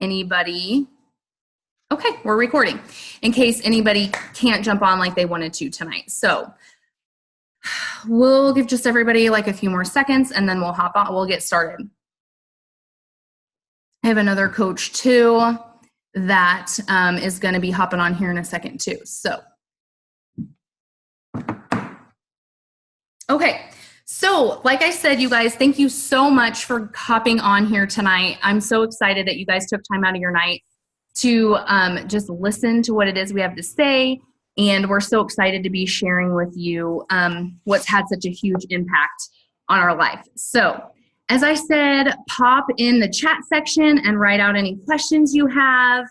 anybody, okay, we're recording, in case anybody can't jump on like they wanted to tonight. So we'll give just everybody like a few more seconds and then we'll hop on, we'll get started. I have another coach too that is going to be hopping on here in a second too. So, okay. So like I said, you guys, thank you so much for hopping on here tonight. I'm so excited that you guys took time out of your night to just listen to what it is we have to say. And we're so excited to be sharing with you what's had such a huge impact on our life. So as I said, pop in the chat section and write out any questions you have.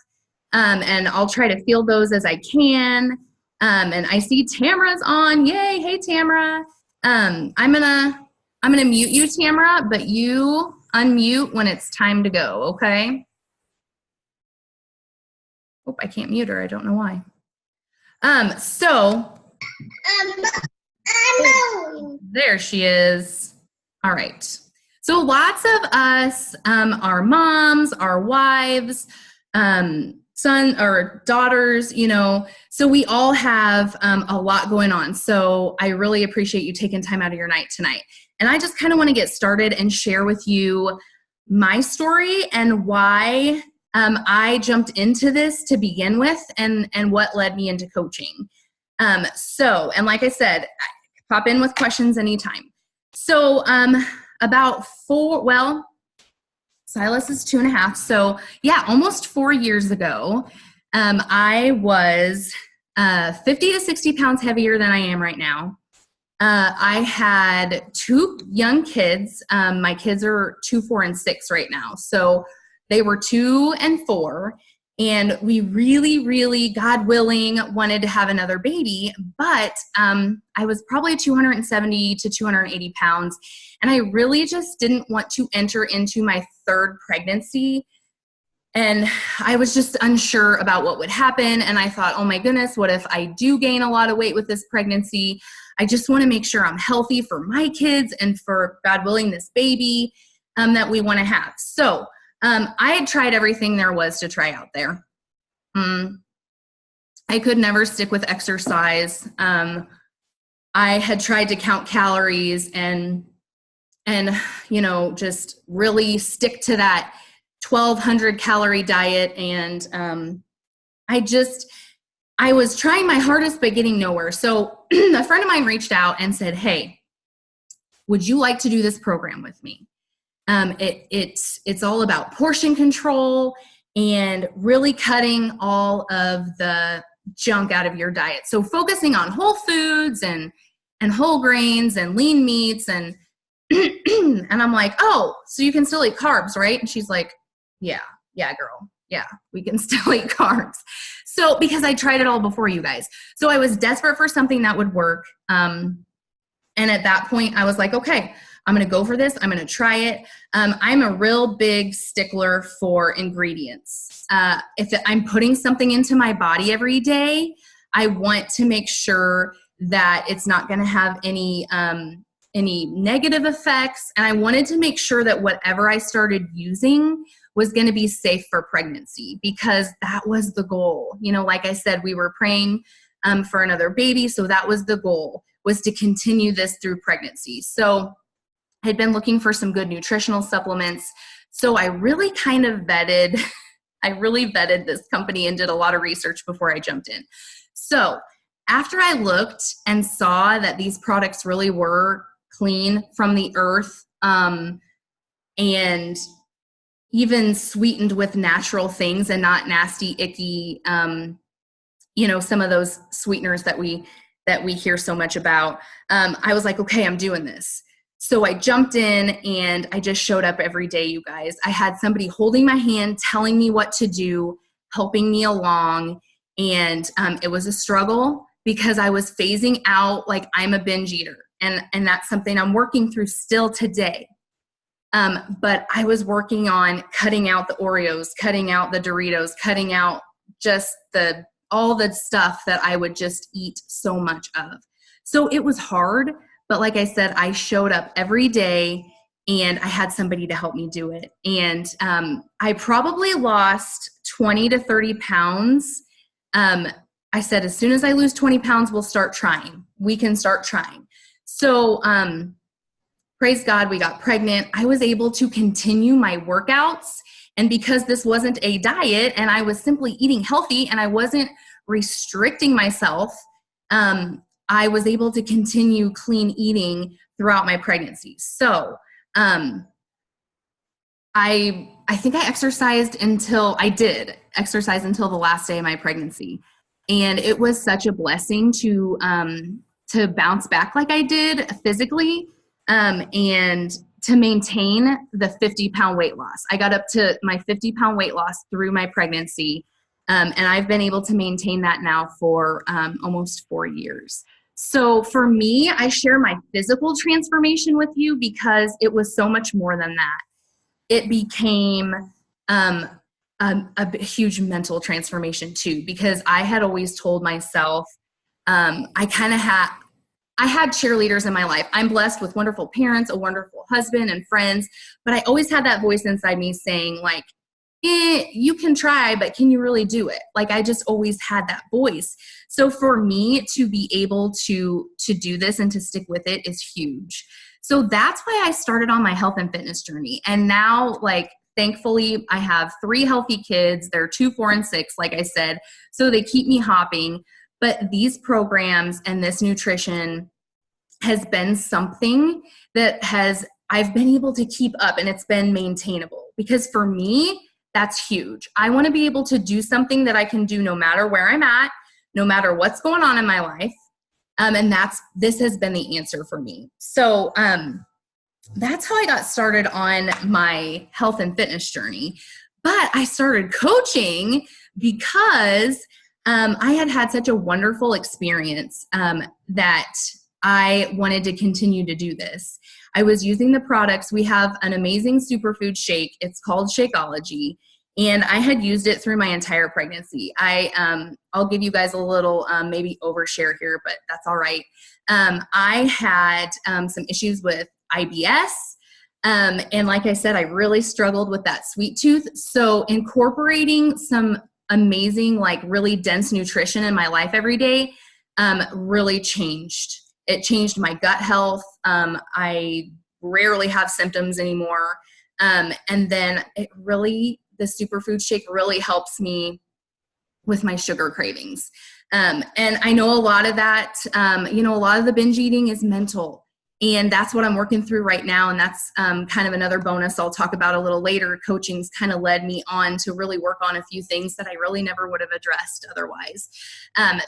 And I'll try to field those as I can. And I see Tamara's on. Yay. Hey, Tamara. I'm gonna mute you, Tamara, but you unmute when it's time to go, okay? Oh, I can't mute her. I don't know why. There she is. All right. So lots of us, our moms, our wives, son or daughters, you know, so we all have a lot going on. So I really appreciate you taking time out of your night tonight. And I just kind of want to get started and share with you my story and why I jumped into this to begin with and what led me into coaching. And like I said, pop in with questions anytime. So about Silas is 2.5. So yeah, almost 4 years ago, I was 50 to 60 pounds heavier than I am right now. I had 2 young kids. My kids are 2, 4, and 6 right now. So they were 2 and 4. And we really, really, God willing, wanted to have another baby, but I was probably 270 to 280 pounds, and I really just didn't want to enter into my 3rd pregnancy, and I was just unsure about what would happen, and I thought, oh my goodness, what if I do gain a lot of weight with this pregnancy? I just want to make sure I'm healthy for my kids and for, God willing, this baby that we want to have. So I had tried everything there was to try out there. I could never stick with exercise. I had tried to count calories and you know, just really stick to that 1,200 calorie diet. And I was trying my hardest, but getting nowhere. So a friend of mine reached out and said, hey, would you like to do this program with me? It's all about portion control and really cutting all of the junk out of your diet. So focusing on whole foods and whole grains and lean meats and I'm like, oh, so you can still eat carbs, right? And she's like, yeah, girl. Yeah, we can still eat carbs. So because I tried it all before, you guys. So I was desperate for something that would work. And at that point I was like, okay, I'm going to go for this. I'm going to try it. I'm a real big stickler for ingredients. If I'm putting something into my body every day, I want to make sure that it's not going to have any negative effects. And I wanted to make sure that whatever I started using was going to be safe for pregnancy, because that was the goal. You know, like I said, we were praying for another baby. So that was the goal, was to continue this through pregnancy. So I'd been looking for some good nutritional supplements. So I really kind of vetted this company and did a lot of research before I jumped in. So after I looked and saw that these products really were clean from the earth, and even sweetened with natural things and not nasty, icky, you know, some of those sweeteners that we hear so much about, I was like, okay, I'm doing this. So I jumped in and I just showed up every day, you guys. I had somebody holding my hand, telling me what to do, helping me along. And it was a struggle because I was phasing out, like, I'm a binge eater. And that's something I'm working through still today. But I was working on cutting out the Oreos, cutting out the Doritos, cutting out just all the stuff that I would just eat so much of. So it was hard. But like I said, I showed up every day and I had somebody to help me do it. And I probably lost 20 to 30 pounds. I said, as soon as I lose 20 pounds, we'll start trying. We can start trying. So praise God, we got pregnant. I was able to continue my workouts. And because this wasn't a diet and I was simply eating healthy and I wasn't restricting myself, I was able to continue clean eating throughout my pregnancy. So I think I exercised until the last day of my pregnancy. And it was such a blessing to bounce back like I did physically, and to maintain the 50-pound weight loss. I got up to my 50-pound weight loss through my pregnancy. And I've been able to maintain that now for almost 4 years. So for me, I share my physical transformation with you because it was so much more than that. It became a huge mental transformation too, because I had always told myself, I had cheerleaders in my life. I'm blessed with wonderful parents, a wonderful husband and friends, but I always had that voice inside me saying like, you can try, but can you really do it? Like I just always had that voice. So for me to be able to do this and to stick with it is huge. So that's why I started on my health and fitness journey. And now, like, thankfully, I have 3 healthy kids. They're 2, 4, and 6, like I said. So they keep me hopping. But these programs and this nutrition has been something that I've been able to keep up, and it's been maintainable. Because for me, that's huge. I want to be able to do something that I can do no matter where I'm at, no matter what's going on in my life. And this has been the answer for me. So that's how I got started on my health and fitness journey. But I started coaching because I had such a wonderful experience that I wanted to continue to do this. I was using the products. We have an amazing superfood shake. It's called Shakeology. And I had used it through my entire pregnancy. I'll give you guys a little maybe overshare here, but that's all right. I had some issues with IBS. And like I said, I really struggled with that sweet tooth. So incorporating some amazing, like really dense nutrition in my life every day really changed. It changed my gut health. I rarely have symptoms anymore. And then the superfood shake really helps me with my sugar cravings. And I know a lot of that, a lot of the binge eating is mental. And that's what I'm working through right now. And that's kind of another bonus I'll talk about a little later. Coaching's kind of led me on to really work on a few things that I really never would have addressed otherwise.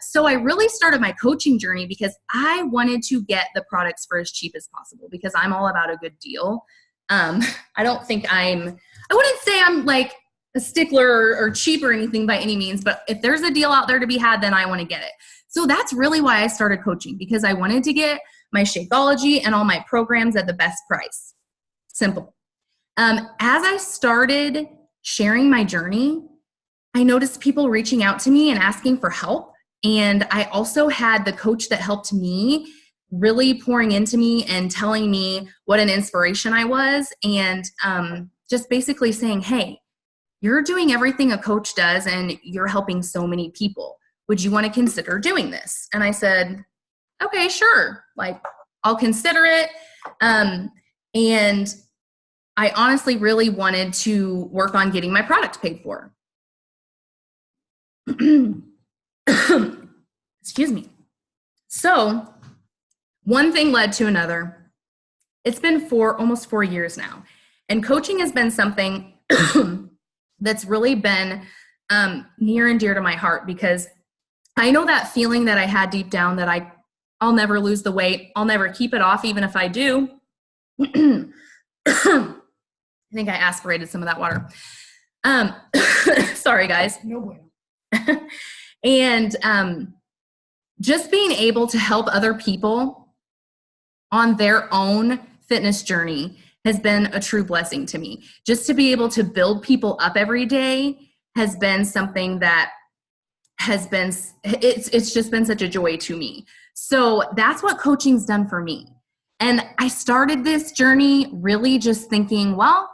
So I really started my coaching journey because I wanted to get the products for as cheap as possible because I'm all about a good deal. I wouldn't say I'm like a stickler or cheap or anything by any means, but if there's a deal out there to be had, then I want to get it. So that's really why I started coaching, because I wanted to get my Shakeology and all my programs at the best price. Simple. As I started sharing my journey, I noticed people reaching out to me and asking for help. And I also had the coach that helped me really pouring into me and telling me what an inspiration I was, and just basically saying, hey, you're doing everything a coach does and you're helping so many people. Would you want to consider doing this? And I said, okay, sure. Like, I'll consider it. And I honestly really wanted to work on getting my product paid for. Excuse me. So one thing led to another. It's been almost 4 years now. And coaching has been something that's really been near and dear to my heart, because I know that feeling that I had deep down that I'll never lose the weight. I'll never keep it off, even if I do. I think I aspirated some of that water. Sorry, guys. No way. And just being able to help other people on their own fitness journey has been a true blessing to me. Just to be able to build people up every day has been something that has been, it's just been such a joy to me. So that's what coaching's done for me. And I started this journey really just thinking, well,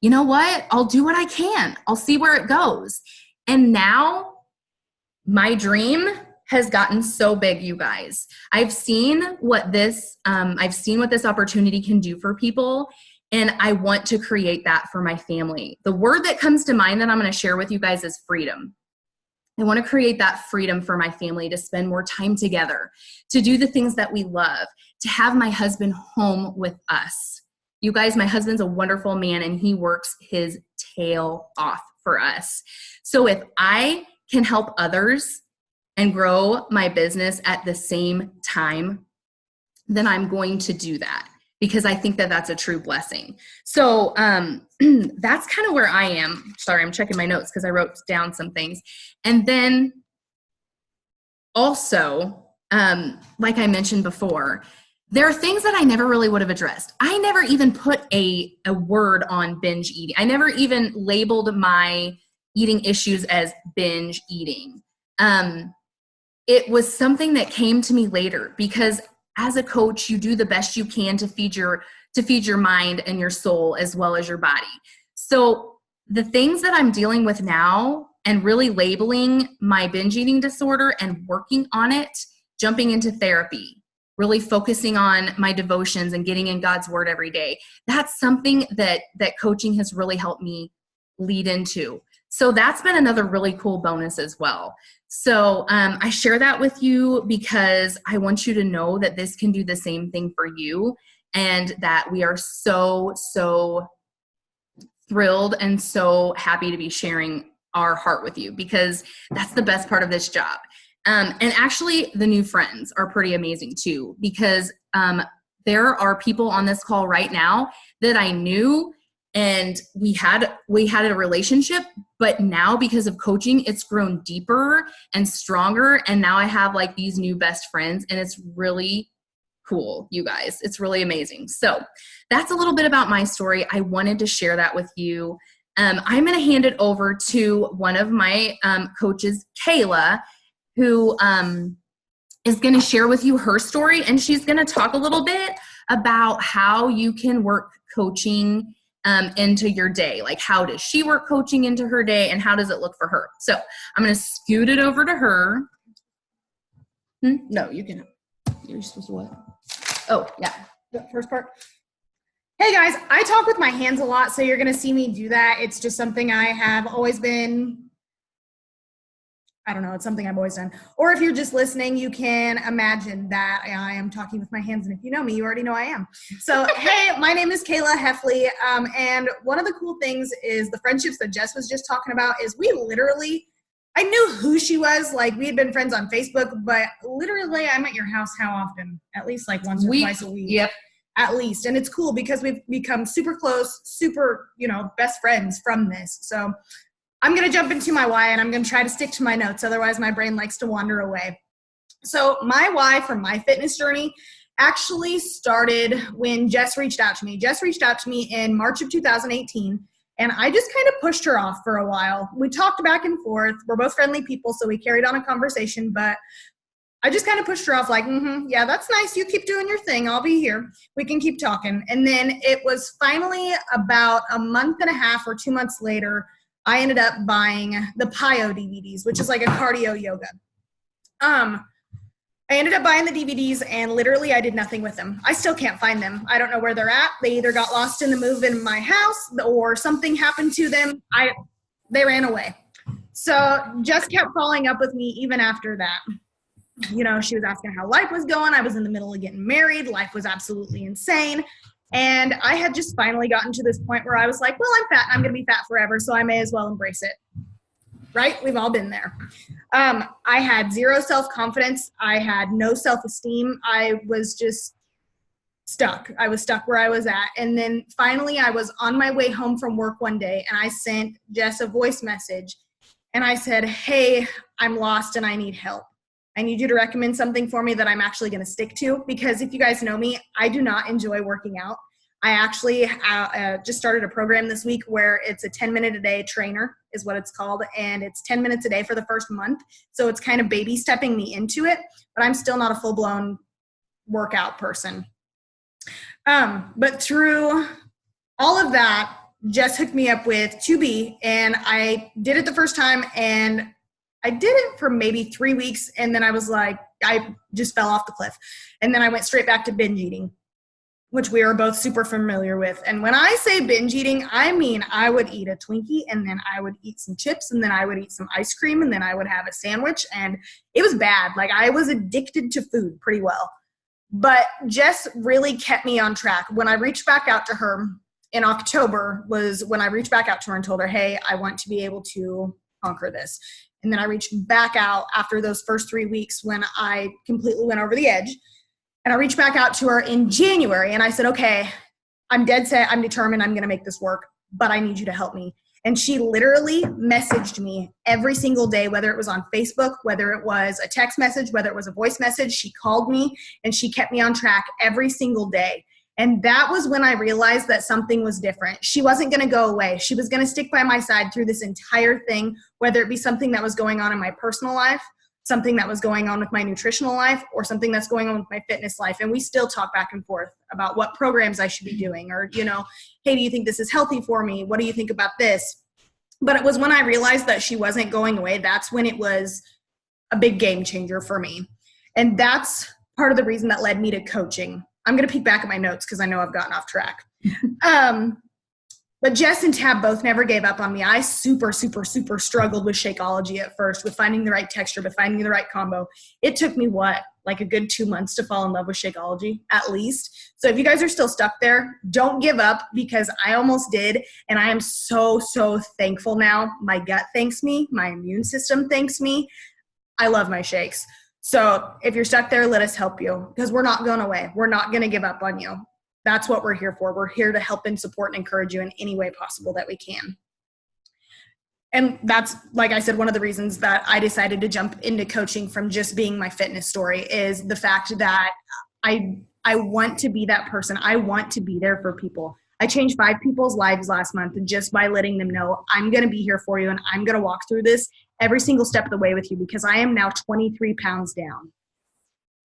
you know what? I'll do what I can. I'll see where it goes. And now my dream has gotten so big, you guys. I've seen what this opportunity can do for people, and I want to create that for my family. The word that comes to mind that I'm going to share with you guys is freedom. I want to create that freedom for my family to spend more time together, to do the things that we love, to have my husband home with us. You guys, my husband's a wonderful man, and he works his tail off for us. So if I can help others and grow my business at the same time, then I'm going to do that, because I think that that's a true blessing. So that's kind of where I am. Sorry, I'm checking my notes because I wrote down some things. And then also, like I mentioned before, there are things that I never really would have addressed. I never even put a word on binge eating. I never even labeled my eating issues as binge eating. It was something that came to me later, because as a coach, you do the best you can to feed your mind and your soul as well as your body. So the things that I'm dealing with now and really labeling my binge eating disorder and working on it, jumping into therapy, really focusing on my devotions and getting in God's word every day. That's something that coaching has really helped me lead into. So that's been another really cool bonus as well. So I share that with you because I want you to know that this can do the same thing for you, and that we are so, so thrilled and so happy to be sharing our heart with you, because that's the best part of this job. And actually, the new friends are pretty amazing too, because there are people on this call right now that I knew, and we had a relationship, but now because of coaching, it's grown deeper and stronger. And now I have like these new best friends, and it's really cool, you guys. It's really amazing. So that's a little bit about my story. I wanted to share that with you. I'm going to hand it over to one of my coaches, Kayla, who is going to share with you her story. And she's going to talk a little bit about how you can work coaching into your day. Like, how does she work coaching into her day, and how does it look for her? So I'm going to scoot it over to her. No, you can. You're supposed to what? Oh, yeah. The first part. Hey guys, I talk with my hands a lot, so you're going to see me do that. It's just something I have always been, I don't know, it's something I've always done. Or if you're just listening, you can imagine that I am talking with my hands, and if you know me, you already know I am. So, hey, my name is Kayla Heffley, and one of the cool things is the friendships that Jess was just talking about is we literally, I knew who she was. Like, we had been friends on Facebook, but literally I'm at your house how often? At least like once or twice a week. Yep. At least. And it's cool because we've become super close, super, best friends from this. So I'm going to jump into my why, and I'm going to try to stick to my notes. Otherwise, my brain likes to wander away. So my why for my fitness journey actually started when Jess reached out to me. Jess reached out to me in March of 2018, and I just kind of pushed her off for a while. We talked back and forth. We're both friendly people, so we carried on a conversation, but I just kind of pushed her off like, yeah, that's nice. You keep doing your thing. I'll be here. We can keep talking. And then it was finally about a month and a half or 2 months later, I ended up buying the PIO DVDs, which is like a cardio yoga. I ended up buying the DVDs, and literally I did nothing with them. I still can't find them. I don't know where they're at. They either got lost in the move in my house, or something happened to them. They ran away. So Jess kept following up with me even after that. She was asking how life was going. I was in the middle of getting married. Life was absolutely insane. And I had just finally gotten to this point where I was like, well, I'm fat. I'm going to be fat forever, so I may as well embrace it. Right? We've all been there. I had zero self-confidence. I had no self-esteem. I was just stuck. I was stuck where I was at. And then finally I was on my way home from work one day, and I sent Jess a voice message. And I said, hey, I'm lost and I need help. I need you to recommend something for me that I'm actually going to stick to, because if you guys know me, I do not enjoy working out. I actually just started a program this week where it's a 10-minute a day trainer is what it's called. And it's 10 minutes a day for the first month. So it's kind of baby stepping me into it, but I'm still not a full-blown workout person. But through all of that, Jess hooked me up with 2B, and I did it the first time, and I did it for maybe 3 weeks, and then I was like, I just fell off the cliff. And then I went straight back to binge eating, which we are both super familiar with. And when I say binge eating, I mean I would eat a Twinkie, and then I would eat some chips, and then I would eat some ice cream, and then I would have a sandwich, and it was bad. Like, I was addicted to food pretty well. But Jess really kept me on track. When I reached back out to her in October was when I reached back out to her and told her, hey, I want to be able to conquer this. And then I reached back out after those first 3 weeks when I completely went over the edge. And I reached back out to her in January, and I said, okay, I'm dead set. I'm determined. I'm going to make this work, but I need you to help me. And she literally messaged me every single day, whether it was on Facebook, whether it was a text message, whether it was a voice message. She called me, and she kept me on track every single day. And that was when I realized that something was different. She wasn't going to go away. She was going to stick by my side through this entire thing, whether it be something that was going on in my personal life, something that was going on with my nutritional life, or something that's going on with my fitness life. And we still talk back and forth about what programs I should be doing, or, you know, hey, do you think this is healthy for me? What do you think about this? But it was when I realized that she wasn't going away, that's when it was a big game changer for me. And that's part of the reason that led me to coaching. I'm going to peek back at my notes because I know I've gotten off track. But Jess and Tab both never gave up on me. I super struggled with Shakeology at first, with finding the right texture, with finding the right combo. It took me, like a good 2 months to fall in love with Shakeology, at least. So if you guys are still stuck there, don't give up, because I almost did. And I am so thankful now. My gut thanks me. My immune system thanks me. I love my shakes. So if you're stuck there, let us help you, because we're not going away. We're not going to give up on you. That's what we're here for. We're here to help and support and encourage you in any way possible that we can. And that's, like I said, one of the reasons that I decided to jump into coaching from just being my fitness story is the fact that I want to be that person. I want to be there for people. I changed 5 people's lives last month just by letting them know I'm going to be here for you, and I'm going to walk through this every single step of the way with you, because I am now 23 pounds down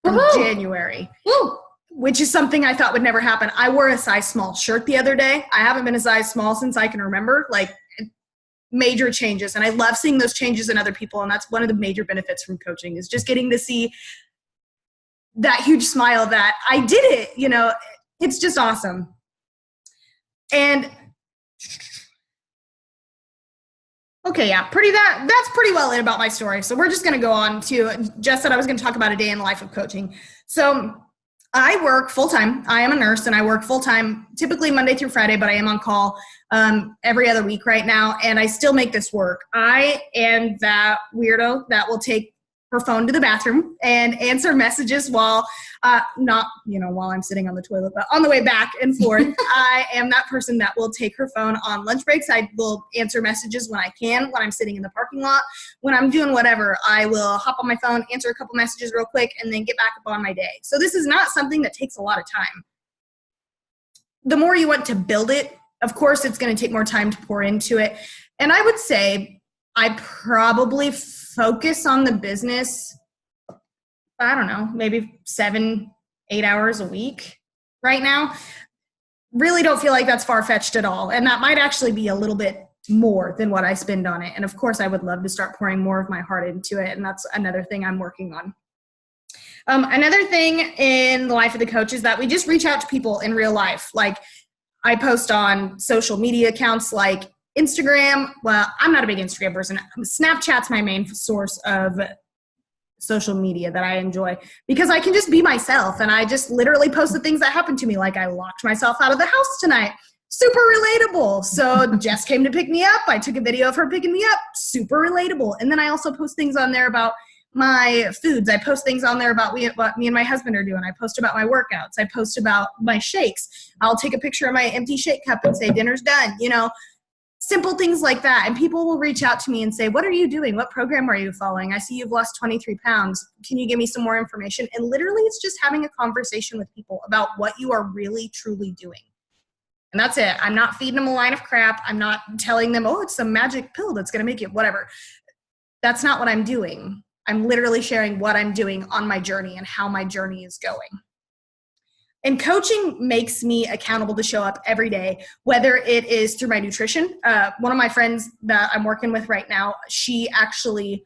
from January. Woo! Which is something I thought would never happen. I wore a size small shirt the other day. I haven't been a size small since I can remember, like major changes. And I love seeing those changes in other people. And that's one of the major benefits from coaching, is just getting to see that huge smile that I did it. You know, it's just awesome. And okay, yeah, that's pretty well it about my story. So we're just going to go on to, Jess said I was going to talk about a day in the life of coaching. So I work full-time. I am a nurse, and I work full-time, typically Monday through Friday, but I am on call every other week right now, and I still make this work. I am that weirdo that will take her phone to the bathroom and answer messages while while I'm sitting on the toilet, but on the way back and forth. I am that person that will take her phone on lunch breaks. I will answer messages when I can, when I'm sitting in the parking lot, when I'm doing whatever. I will hop on my phone, answer a couple messages real quick, and then get back up on my day. So this is not something that takes a lot of time. The more you want to build it, of course, it's going to take more time to pour into it. And I would say I probably focus on the business, I don't know, maybe 7-8 hours a week right now. Really don't feel like that's far-fetched at all. And that might actually be a little bit more than what I spend on it. And of course, I would love to start pouring more of my heart into it. And that's another thing I'm working on. Another thing in the life of the coach is that we just reach out to people in real life. Like, I post on social media accounts like Instagram. Well, I'm not a big Instagram person. Snapchat's my main source of social media that I enjoy, because I can just be myself, and I just literally post the things that happened to me. Like, I locked myself out of the house tonight. Super relatable. So Jess came to pick me up. I took a video of her picking me up. Super relatable. And then I also post things on there about my foods. I post things on there about what me and my husband are doing. I post about my workouts. I post about my shakes. I'll take a picture of my empty shake cup and say, dinner's done, simple things like that. And people will reach out to me and say, what are you doing? What program are you following? I see you've lost 23 pounds. Can you give me some more information? And literally, it's just having a conversation with people about what you are really, truly doing. And that's it. I'm not feeding them a line of crap. I'm not telling them, oh, it's some magic pill that's going to make it whatever. That's not what I'm doing. I'm literally sharing what I'm doing on my journey and how my journey is going. And coaching makes me accountable to show up every day, whether it is through my nutrition. One of my friends that I'm working with right now, she actually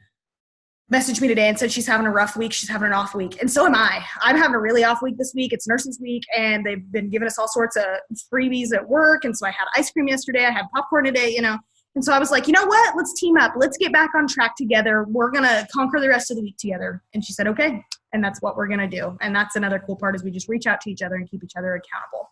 messaged me today and said she's having a rough week. She's having an off week. And so am I. I'm having a really off week this week. It's nurses week, and they've been giving us all sorts of freebies at work. And so I had ice cream yesterday. I had popcorn today, And so I was like, you know what? Let's team up. Let's get back on track together. We're going to conquer the rest of the week together. And she said, okay. And that's what we're going to do. And that's another cool part, is we just reach out to each other and keep each other accountable.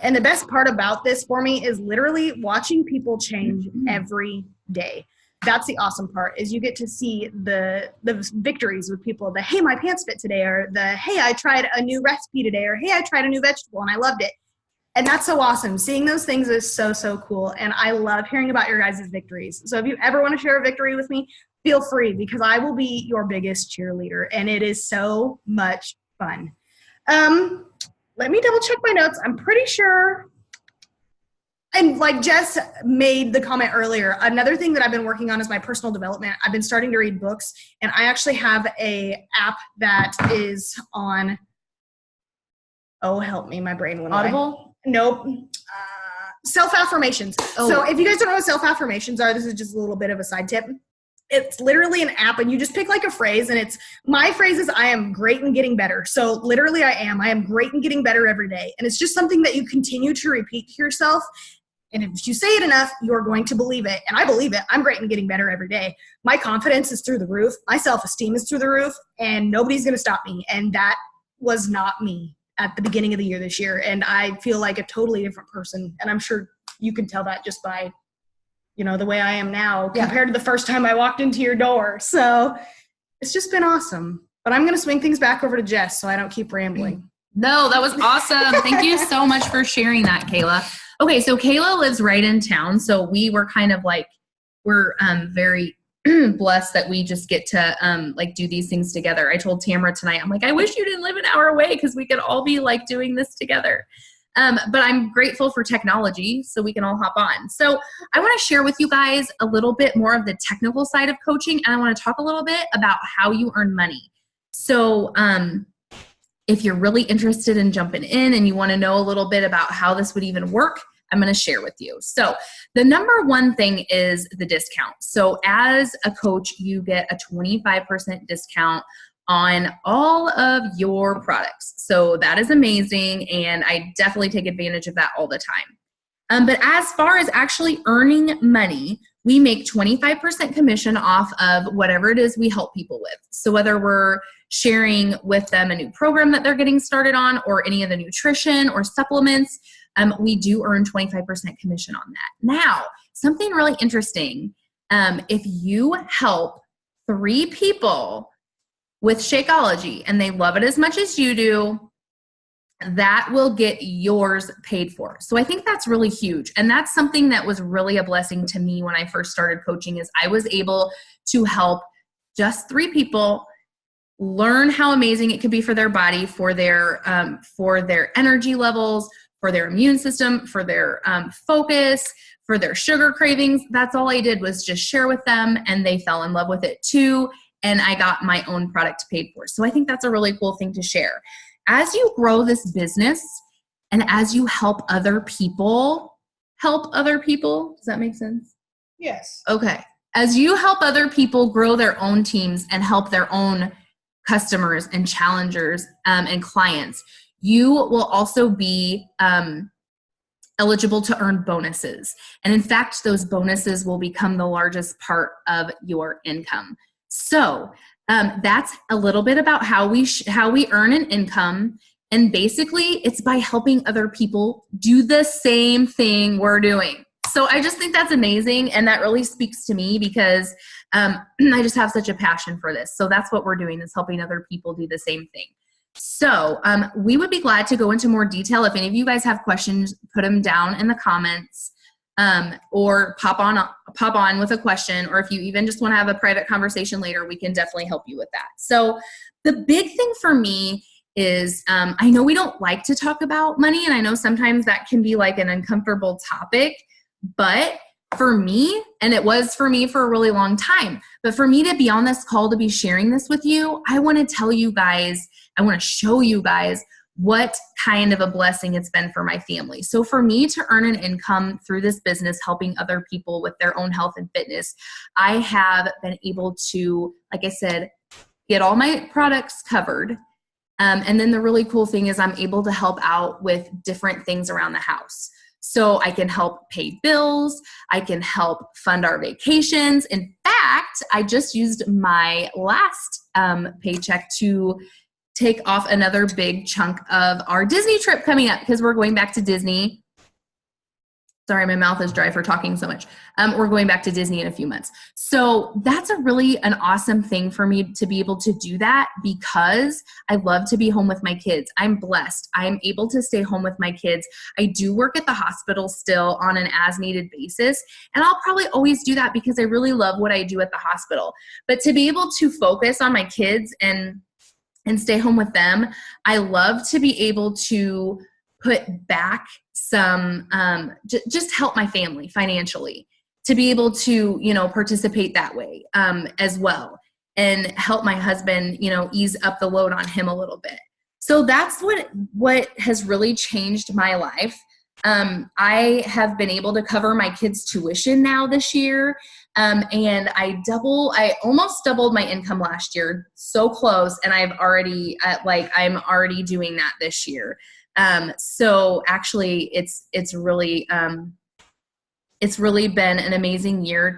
And the best part about this for me is literally watching people change every day. That's the awesome part, is you get to see the victories with people. The, hey, my pants fit today, or the, hey, I tried a new recipe today, or hey, I tried a new vegetable and I loved it. And that's so awesome. Seeing those things is so, so cool. And I love hearing about your guys' victories. So if you ever want to share a victory with me, feel free, because I will be your biggest cheerleader. And it is so much fun. Let me double check my notes. I'm pretty sure. And like Jess made the comment earlier, another thing that I've been working on is my personal development. I've been starting to read books, and I actually have a app that is on, oh, help me, my brain went away. Audible? Nope. Self-affirmations. Oh. So if you guys don't know what self-affirmations are, this is just a little bit of a side tip. It's literally an app, and you just pick like a phrase, and my phrase is, I am great and getting better. So literally I am great and getting better every day. And it's just something that you continue to repeat to yourself. And if you say it enough, you're going to believe it. And I believe it. I'm great and getting better every day. My confidence is through the roof. My self-esteem is through the roof, and nobody's going to stop me. And that was not me at the beginning of the year this year. And I feel like a totally different person. And I'm sure you can tell that just by, the way I am now compared to the first time I walked into your door. So it's just been awesome. But I'm going to swing things back over to Jess so I don't keep rambling. No, that was awesome. Thank you so much for sharing that, Kayla. Okay, so Kayla lives right in town. So we were kind of like, we're very blessed that we just get to do these things together. I told Tamara tonight, I'm like, I wish you didn't live an hour away, because we could all be like doing this together. But I'm grateful for technology, so we can all hop on. So I want to share with you guys a little bit more of the technical side of coaching, and I want to talk a little bit about how you earn money. So if you're really interested in jumping in and you want to know a little bit about how this would even work, I'm going to share with you. So the number one thing is the discount. So as a coach, you get a 25% discount on all of your products. So that is amazing. And I definitely take advantage of that all the time. But as far as actually earning money, we make 25% commission off of whatever it is we help people with. So whether we're sharing with them a new program that they're getting started on, or any of the nutrition or supplements, we do earn 25% commission on that. Now, something really interesting, if you help 3 people with Shakeology and they love it as much as you do, that will get yours paid for. So I think that's really huge. And that's something that was really a blessing to me when I first started coaching, is I was able to help just 3 people learn how amazing it could be for their body, for their energy levels, for their immune system, for their focus, for their sugar cravings. That's all I did, was just share with them, and they fell in love with it too. And I got my own product paid for. So I think that's a really cool thing to share. As you grow this business, and as you help other people, does that make sense? Yes. Okay. As you help other people grow their own teams and help their own customers and challengers and clients, you will also be eligible to earn bonuses. And in fact, those bonuses will become the largest part of your income. So that's a little bit about how we earn an income. And basically, it's by helping other people do the same thing we're doing. So I just think that's amazing. And that really speaks to me, because I just have such a passion for this. So that's what we're doing, is helping other people do the same thing. So we would be glad to go into more detail. If any of you guys have questions, put them down in the comments, or pop on with a question. Or if you even just want to have a private conversation later, we can definitely help you with that. So the big thing for me is, I know we don't like to talk about money, and I know sometimes that can be like an uncomfortable topic, but for me, and it was for me for a really long time, but for me to be on this call, to be sharing this with you, I want to tell you guys, I want to show you guys what kind of a blessing it's been for my family. So for me to earn an income through this business, helping other people with their own health and fitness, I have been able to, like I said, get all my products covered. And then the really cool thing is I'm able to help out with different things around the house. So I can help pay bills. I can help fund our vacations. In fact, I just used my last paycheck to take off another big chunk of our Disney trip coming up, because we're going back to Disney. Sorry, my mouth is dry for talking so much. We're going back to Disney in a few months. So that's an awesome thing for me to be able to do that, because I love to be home with my kids. I'm blessed. I'm able to stay home with my kids. I do work at the hospital still on an as needed basis, and I'll probably always do that because I really love what I do at the hospital. But to be able to focus on my kids and stay home with them, I love to be able to put back some, just help my family financially, to be able to, participate that way as well, and help my husband, ease up the load on him a little bit. So that's what has really changed my life. I have been able to cover my kids' tuition now this year. And I almost doubled my income last year, so close. And I'm already doing that this year. So actually it's really been an amazing year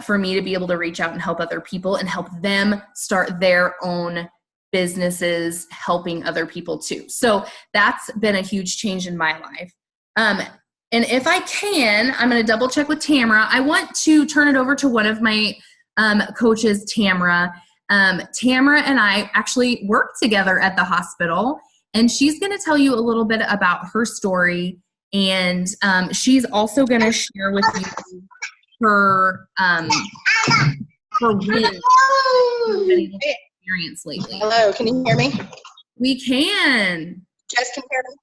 for me to be able to reach out and help other people and help them start their own businesses, helping other people too. So that's been a huge change in my life. And if I can, I'm going to double check with Tamara. I want to turn it over to one of my coaches, Tamara. Tamara and I actually worked together at the hospital, and she's going to tell you a little bit about her story. And she's also going to share with you her wins experience lately. Hello, can you hear me? We can. Jess, can you hear me?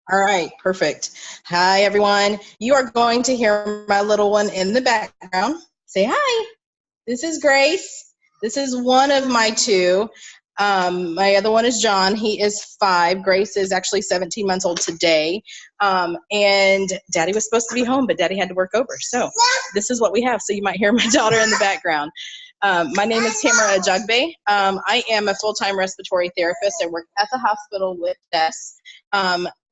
All right, perfect. Hi, everyone. You are going to hear my little one in the background. Say hi. This is Grace. This is one of my two. My other one is John. He is 5. Grace is actually 17 months old today. And Daddy was supposed to be home, but Daddy had to work over. So this is what we have. So you might hear my daughter in the background. My name is Tamara Ajagbe. I am a full-time respiratory therapist. I work at the hospital with Jess.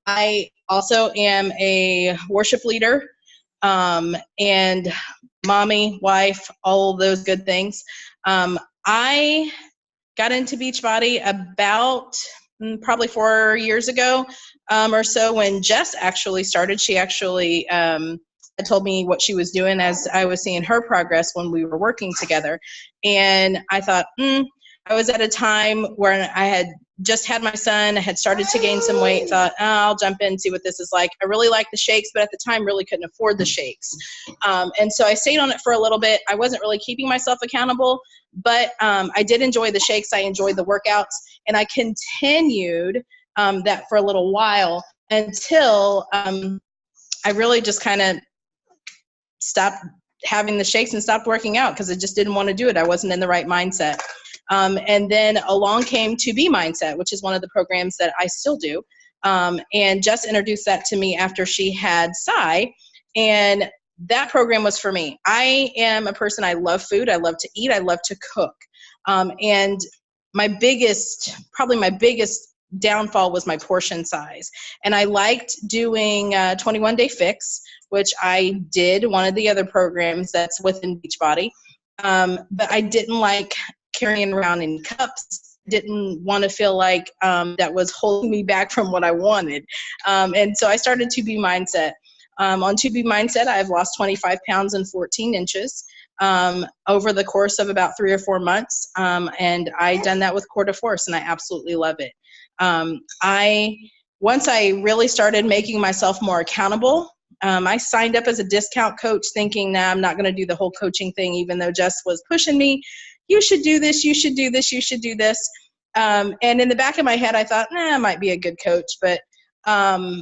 I also am a worship leader and mommy, wife, all of those good things. I got into Beachbody about probably 4 years ago or so, when Jess actually started. She actually told me what she was doing as I was seeing her progress when we were working together. And I thought, I was at a time where I had just had my son, I had started to gain some weight, thought, I'll jump in and see what this is like. I really liked the shakes, but at the time really couldn't afford the shakes. And so I stayed on it for a little bit. I wasn't really keeping myself accountable, but I did enjoy the shakes. I enjoyed the workouts, and I continued that for a little while until I really just kind of stopped having the shakes and stopped working out because I just didn't want to do it. I wasn't in the right mindset. And then along came To Be Mindset, which is one of the programs that I still do. And Jess introduced that to me after she had Cy. And that program was for me. I am a person, I love food. I love to eat. I love to cook. And probably my biggest downfall was my portion size. And I liked doing 21-day fix, which I did, one of the other programs that's within Beachbody. But I didn't like carrying around in cups, didn't want to feel like that was holding me back from what I wanted. And so I started To Be Mindset. On To Be Mindset, I've lost 25 pounds and 14 inches over the course of about 3 or 4 months. And I done that with Core de Force, and I absolutely love it. Once I really started making myself more accountable, I signed up as a discount coach thinking, nah, I'm not going to do the whole coaching thing, even though Jess was pushing me. You should do this, you should do this, you should do this. And in the back of my head, I thought, I might be a good coach. But I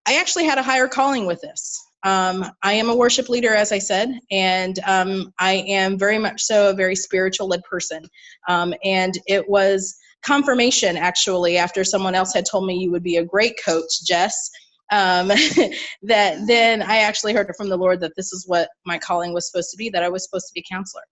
actually had a higher calling with this. I am a worship leader, as I said, and I am very much so a very spiritual led person. And it was confirmation, actually, after someone else had told me you would be a great coach, Jess. That then I actually heard from the Lord that this is what my calling was supposed to be, that I was supposed to be a counselor.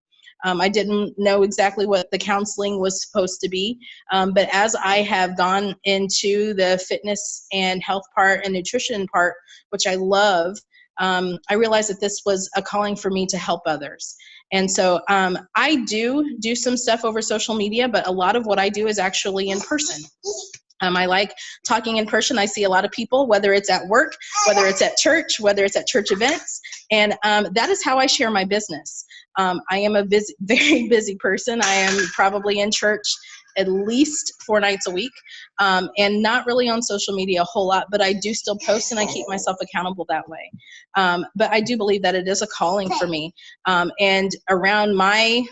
I didn't know exactly what the counseling was supposed to be, but as I have gone into the fitness and health part and nutrition part, which I love, I realized that this was a calling for me to help others. And so I do some stuff over social media, but a lot of what I do is actually in person. I like talking in person. I see a lot of people, whether it's at work, whether it's at church, whether it's at church events, and that is how I share my business. I am a very busy person. I am probably in church at least 4 nights a week, and not really on social media a whole lot, but I do still post and I keep myself accountable that way. But I do believe that it is a calling for me, and around my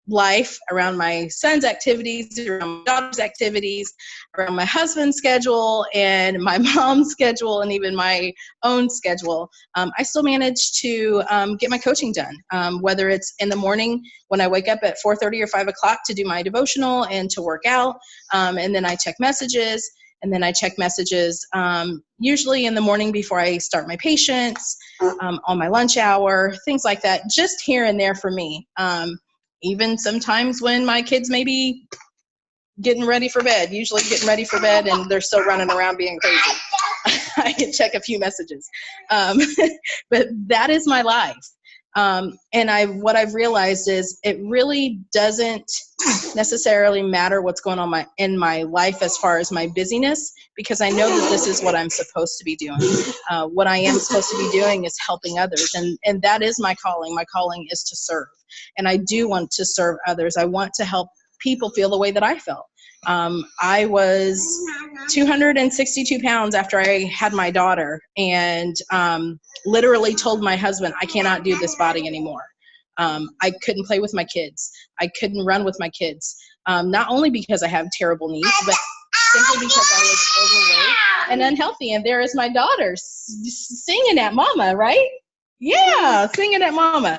life, around my son's activities, around my daughter's activities, around my husband's schedule and my mom's schedule, and even my own schedule, I still manage to get my coaching done, whether it's in the morning when I wake up at 4:30 or 5 o'clock to do my devotional and to work out, and then I check messages. And then I check messages usually in the morning before I start my patients, on my lunch hour, things like that, just here and there for me. Even sometimes when my kids may be getting ready for bed, usually getting ready for bed and they're still running around being crazy, I can check a few messages. But that is my life. And what I've realized is it really doesn't necessarily matter what's going on in my life as far as my busyness, because I know that this is what I'm supposed to be doing. What I am supposed to be doing is helping others. And that is my calling. My calling is to serve. And I do want to serve others. I want to help people feel the way that I felt. I was 262 pounds after I had my daughter, and literally told my husband, I cannot do this body anymore. I couldn't play with my kids. I couldn't run with my kids. Not only because I have terrible knees, but simply because I was overweight and unhealthy. And there is my daughter singing at mama, right? Yeah, singing at mama.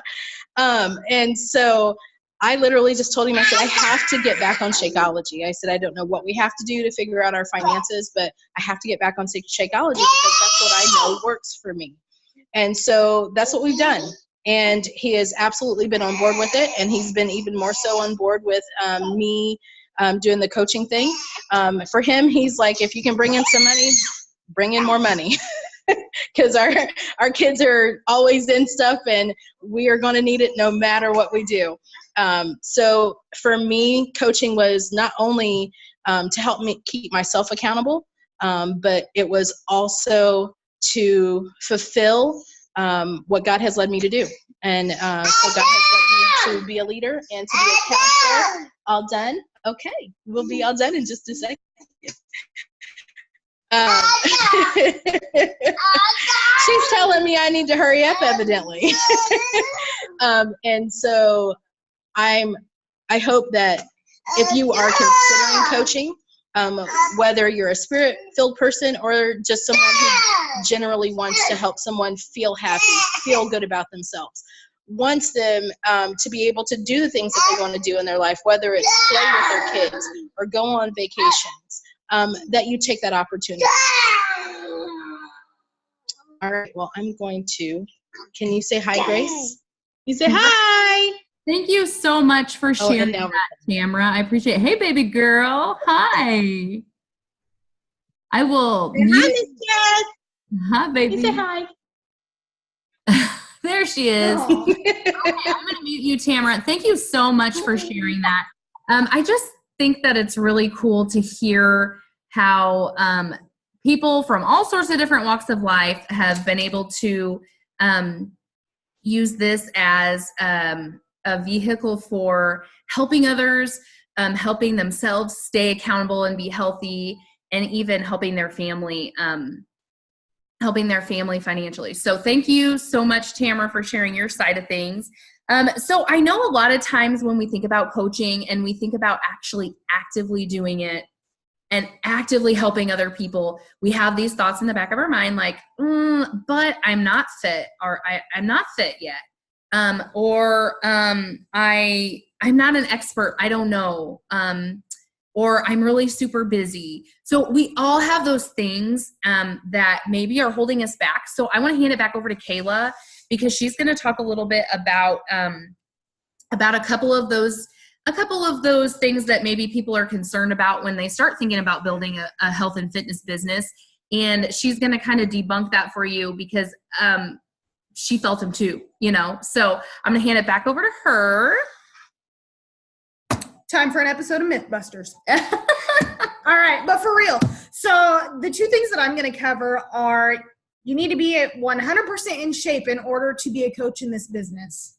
And so I literally just told him, I said, I have to get back on Shakeology. I said, I don't know what we have to do to figure out our finances, but I have to get back on Shakeology because that's what I know works for me. And so that's what we've done. And he has absolutely been on board with it. And he's been even more so on board with me doing the coaching thing. For him, he's like, if you can bring in some money, bring in more money. Because our kids are always in stuff and we are going to need it no matter what we do. So for me, coaching was not only to help me keep myself accountable, but it was also to fulfill what God has led me to do. And so God has led me to be a leader and to be a counselor. All done? Okay, we'll be all done in just a second. She's telling me I need to hurry up, evidently. And so I hope that if you are considering coaching, whether you're a spirit-filled person or just someone who generally wants to help someone feel happy, feel good about themselves, wants them to be able to do the things that they want to do in their life, whether it's play with their kids or go on vacations, that you take that opportunity. All right, well, I'm going to, can you say hi, Grace? You say hi. Thank you so much for sharing that, Tamara. I appreciate it. Hey, baby girl. Hi. I will. Hi, Miss Jess. Hi, baby. You say hi. There she is. Oh. Okay, I'm going to mute you, Tamara. Thank you so much for sharing that. I just think that it's really cool to hear how people from all sorts of different walks of life have been able to use this as a vehicle for helping others, helping themselves stay accountable and be healthy, and even helping their family financially. So thank you so much, Tamara, for sharing your side of things. So I know a lot of times when we think about coaching and we think about actually actively doing it and actively helping other people, we have these thoughts in the back of our mind like, but I'm not fit, or I'm not fit yet. I'm not an expert. I don't know. or I'm really super busy. So we all have those things that maybe are holding us back. So I want to hand it back over to Kayla because she's going to talk a little bit about a couple of those things that maybe people are concerned about when they start thinking about building a health and fitness business. And she's going to kind of debunk that for you because she felt them too, you know? So I'm going to hand it back over to her. Time for an episode of Mythbusters. All right, but for real. So the two things that I'm going to cover are you need to be at 100% in shape in order to be a coach in this business.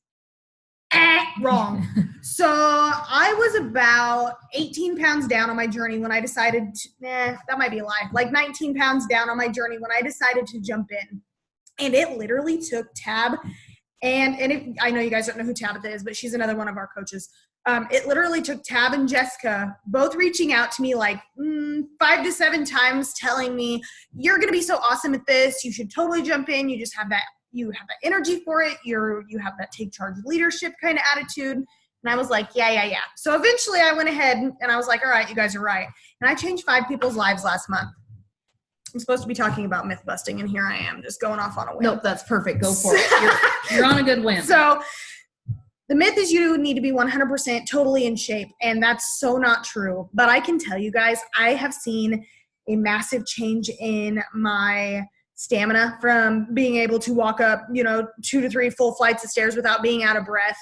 Wrong. So I was about 18 pounds down on my journey when I decided to, that might be a lie, like 19 pounds down on my journey when I decided to jump in. And it literally took Tab, and I know you guys don't know who Tabitha is, but she's another one of our coaches. It literally took Tab and Jessica both reaching out to me like 5 to 7 times telling me, you're going to be so awesome at this. You should totally jump in. You just have that, you have that energy for it. You have that take charge leadership kind of attitude. And I was like, yeah. So eventually I went ahead and I was like, all right, you guys are right. And I changed 5 people's lives last month. I'm supposed to be talking about myth busting, and here I am just going off on a whim. Nope, that's perfect. Go for it. You're on a good whim. So the myth is you need to be 100% totally in shape, and that's so not true. But I can tell you guys, I have seen a massive change in my stamina from being able to walk up, 2 to 3 full flights of stairs without being out of breath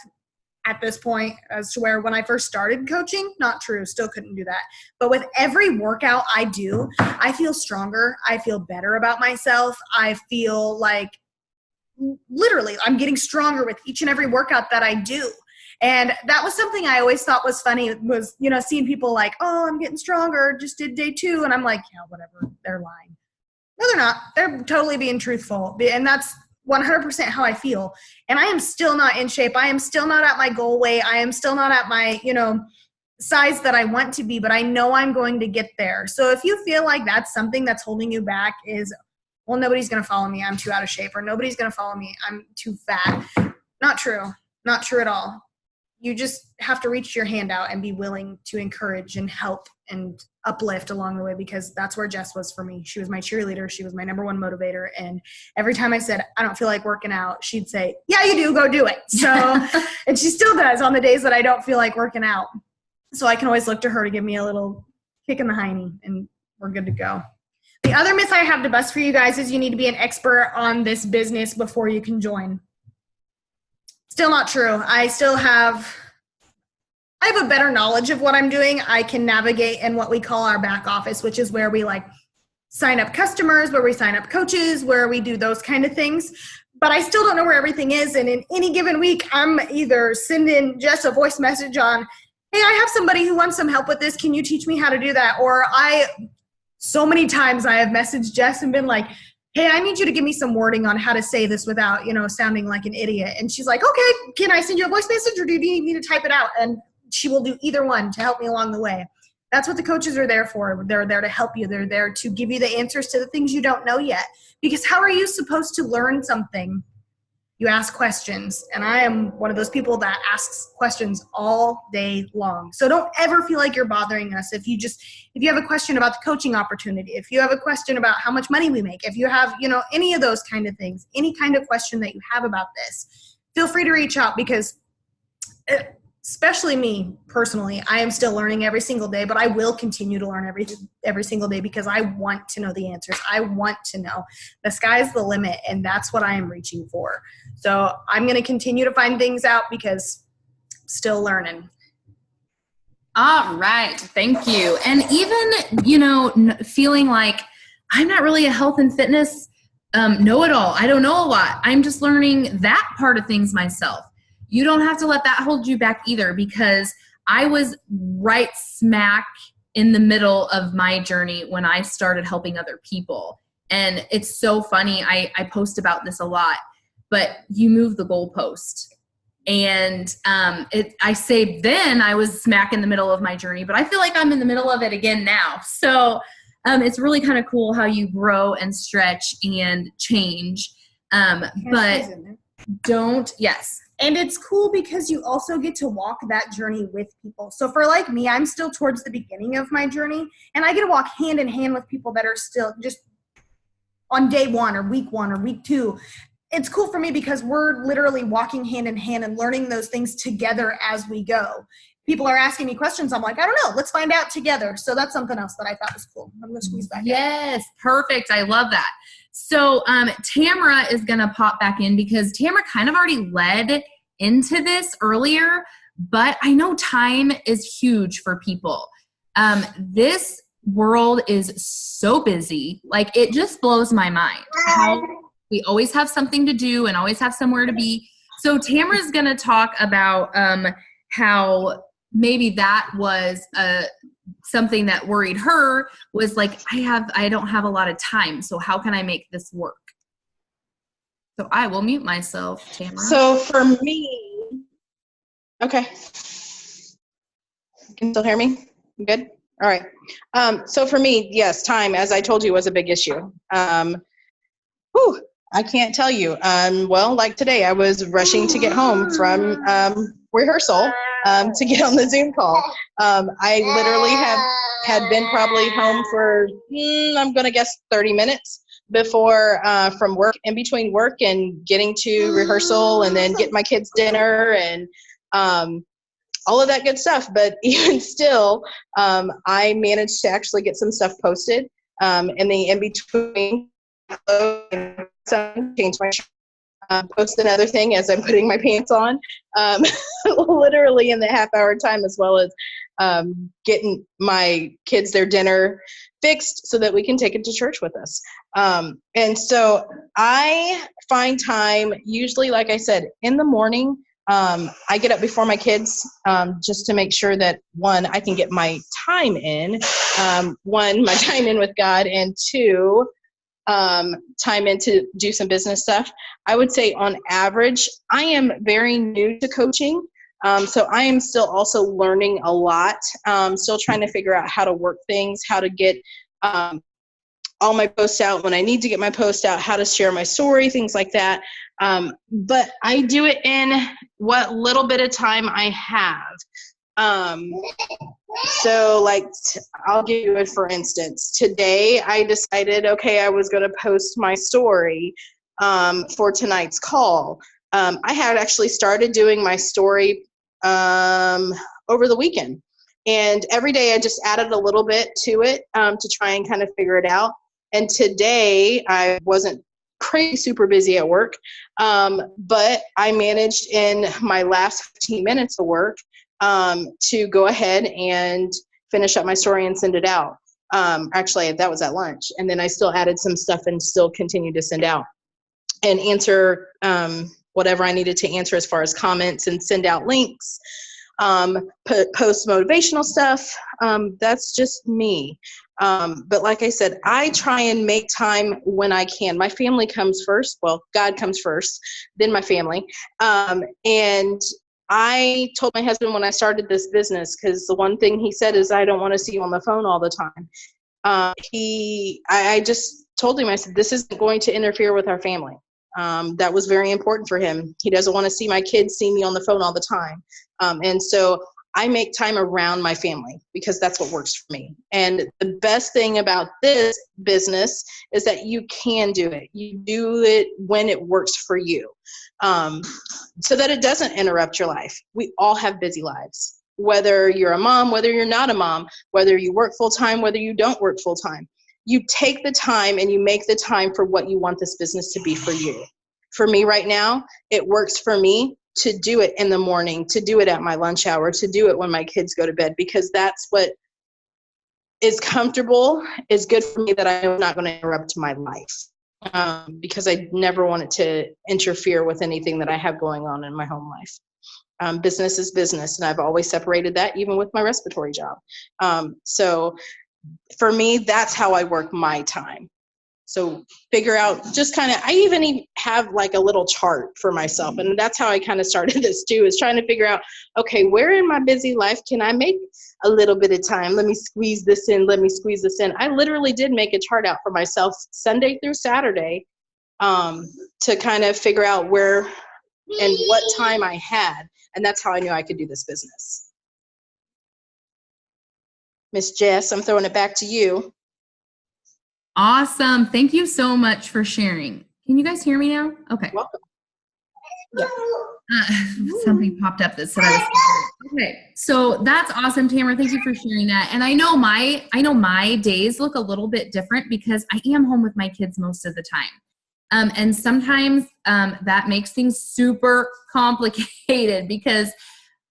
at this point, as to where when I first started coaching, not true, still couldn't do that. But with every workout I do, I feel stronger. I feel better about myself. I feel like literally I'm getting stronger with each and every workout that I do. And that was something I always thought was funny was, seeing people like, oh, I'm getting stronger, just did day 2. And I'm like, yeah, whatever, they're lying. No, they're not. They're totally being truthful. And that's 100% how I feel. And I am still not in shape. I am still not at my goal weight. I am still not at my, size that I want to be, but I know I'm going to get there. So if you feel like that's something that's holding you back is, well, nobody's going to follow me, I'm too out of shape, or nobody's going to follow me, I'm too fat. Not true. Not true at all. You just have to reach your hand out and be willing to encourage and help and uplift along the way, because that's where Jess was for me. She was my cheerleader. She was my number one motivator. And every time I said, I don't feel like working out, she'd say, yeah, you do, go do it. So, and she still does on the days that I don't feel like working out. So I can always look to her to give me a little kick in the hiney, and we're good to go. The other myth I have to bust for you guys is you need to be an expert on this business before you can join. Still not true. I have a better knowledge of what I'm doing. I can navigate in what we call our back office, which is where we sign up customers, where we sign up coaches, where we do those kind of things. But I still don't know where everything is. And in any given week, I'm either sending Jess a voice message on, hey, I have somebody who wants some help with this. Can you teach me how to do that? Or so many times I have messaged Jess and been like, hey, I need you to give me some wording on how to say this without, sounding like an idiot. And she's like, okay, can I send you a voice message, or do you need me to type it out? And she will do either one to help me along the way. That's what the coaches are there for. They're there to help you. They're there to give you the answers to the things you don't know yet. Because how are you supposed to learn something? You ask questions. And I am one of those people that asks questions all day long. So don't ever feel like you're bothering us. If you have a question about the coaching opportunity, if you have a question about how much money we make, if you have, any of those kind of things, any kind of question that you have about this, feel free to reach out, because especially me personally, I am still learning every single day, but I will continue to learn every single day, because I want to know the answers. I want to know. The sky's the limit, and that's what I am reaching for. So I'm going to continue to find things out, because I'm still learning. All right. Thank you. And even, feeling like I'm not really a health and fitness know-it-all. I don't know a lot. I'm just learning that part of things myself. You don't have to let that hold you back either, because I was right smack in the middle of my journey when I started helping other people. And it's so funny. I post about this a lot, but you move the goalpost. And I say then I was smack in the middle of my journey, but I feel like I'm in the middle of it again now. So it's really kind of cool how you grow and stretch and change. But don't, yes. And it's cool because you also get to walk that journey with people. So for like me, I'm still towards the beginning of my journey, and I get to walk hand in hand with people that are still just on day 1 or week 2. It's cool for me because we're literally walking hand in hand and learning those things together as we go. People are asking me questions. I'm like, I don't know. Let's find out together. So that's something else that I thought was cool. I'm going to squeeze back in. Yes, perfect. I love that. So Tamara is going to pop back in because Tamara kind of already led into this earlier, but I know time is huge for people. This world is so busy. Like, it just blows my mind how we always have something to do and always have somewhere to be. So Tamara's going to talk about how maybe that was something that worried her, was like, I don't have a lot of time. So how can I make this work? So I will mute myself, Tamara. So for me, okay. You can still hear me? You good? All right. So for me, yes, time, as I told you, was a big issue. I can't tell you. Well, like today, I was rushing to get home from rehearsal to get on the Zoom call. I literally had been probably home for, I'm going to guess 30 minutes before from work, in between work and getting to rehearsal, and then get my kids dinner and all of that good stuff. But even still, I managed to actually get some stuff posted in the in-between. Change my shirt, post another thing as I'm putting my pants on, literally in the half-hour time, as well as getting my kids their dinner fixed so that we can take it to church with us. And so I find time usually, like I said, in the morning. I get up before my kids just to make sure that, 1, I can get my time in, 1, my time in with God, and 2, time in to do some business stuff. I would say on average, I am very new to coaching. So I am still also learning a lot, still trying to figure out how to work things, how to get all my posts out when I need to get my post out, how to share my story, things like that. But I do it in what little bit of time I have. So like, I'll give you it for instance. Today I decided, okay, I was going to post my story for tonight's call. I had actually started doing my story over the weekend. And every day I just added a little bit to it to try and kind of figure it out. And today I wasn't crazy super busy at work, but I managed in my last 15 minutes of work to go ahead and finish up my story and send it out. Actually, that was at lunch. And then I still added some stuff and still continued to send out and answer whatever I needed to answer as far as comments and send out links, post motivational stuff. That's just me. But like I said, I try and make time when I can. My family comes first. Well, God comes first, then my family. And I told my husband when I started this business, because the one thing he said is, I don't want to see you on the phone all the time. I just told him, I said, this isn't going to interfere with our family. That was very important for him. He doesn't want to see my kids see me on the phone all the time. And so I make time around my family because that's what works for me. And the best thing about this business is that you can do it. You do it when it works for you, so that it doesn't interrupt your life. We all have busy lives, whether you're a mom, whether you're not a mom, whether you work full time, whether you don't work full time. You take the time and you make the time for what you want this business to be for you. For me right now, it works for me to do it in the morning, to do it at my lunch hour, to do it when my kids go to bed, because that's what is comfortable, is good for me, that I know not going to interrupt my life, because I never want it to interfere with anything that I have going on in my home life. Business is business, and I've always separated that, even with my respiratory job. So for me, that's how I work my time. So figure out, just kind of, I even have like a little chart for myself. And that's how I kind of started this too, is trying to figure out, okay, where in my busy life can I make a little bit of time? Let me squeeze this in. Let me squeeze this in. I literally did make a chart out for myself Sunday through Saturday to kind of figure out where and what time I had. And that's how I knew I could do this business. Miss Jess, I'm throwing it back to you. Awesome. Thank you so much for sharing. Can you guys hear me now? Okay. Welcome. Yeah. Something popped up that said I was okay. So that's awesome, Tamara. Thank you for sharing that. And I know my days look a little bit different because I am home with my kids most of the time. And sometimes that makes things super complicated because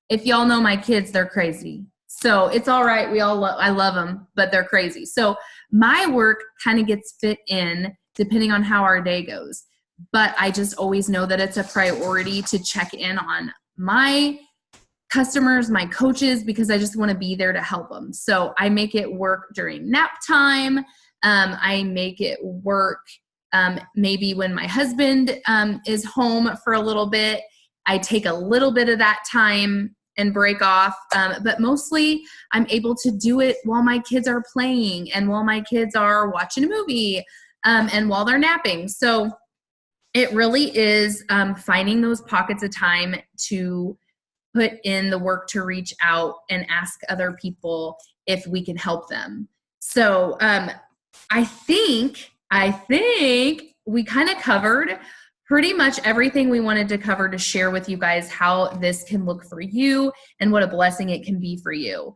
if y'all know my kids, they're crazy. So it's all right. I love them, but they're crazy. So my work kind of gets fit in depending on how our day goes. But I just always know that it's a priority to check in on my customers, my coaches, because I just want to be there to help them. So I make it work during nap time. I make it work maybe when my husband is home for a little bit. I take a little bit of that time and break off. But mostly I'm able to do it while my kids are playing and while my kids are watching a movie and while they're napping. So it really is finding those pockets of time to put in the work to reach out and ask other people if we can help them. So I think we kind of covered pretty much everything we wanted to cover to share with you guys how this can look for you and what a blessing it can be for you.